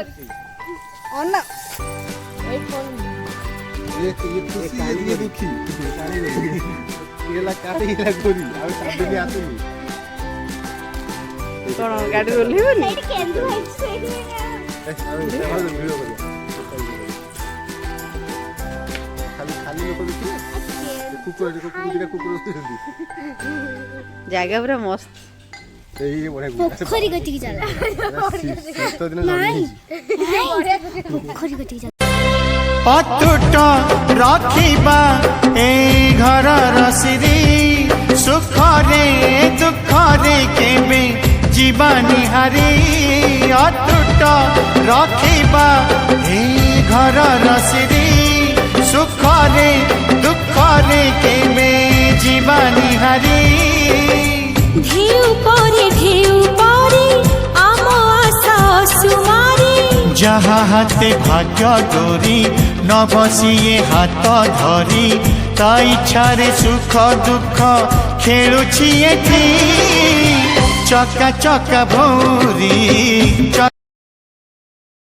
अन्ना ये खुशी ये दुखी येला काढी येला गोरी आवे साबली आतुनी कोण गाडी ओल्हेबनी ସେଇଠି କେନ୍ଦୁ ହେଇଛି ସେଇଠି आवे वीडियो करिया खाली खाली लोक देखिए कुकुर कुकुर ଜାଗା ପୁରା ମସ୍ତ ଏଇ ବଢିଆ ପୋଖରୀ ଗତିକି ଚାଲ ଶୀତ ଦିନ ଜନ୍ମ ପୋଖରୀ ଗତିକି ଚାଲ अतुट रखिबा ए घर रसिरी सुखरे दुखरे केबे जीवानी हारी अतुट रखिबा ए घर रसिरी सुखरे दुखरे केबे जीवानी हारी ढेउ परे आम आशा सुमारी जहाँ हाथे भाग्य डोरी न बसिए हाथ धरी ता इच्छारे सुख दुख खेलुछि एठी चका चका भौरी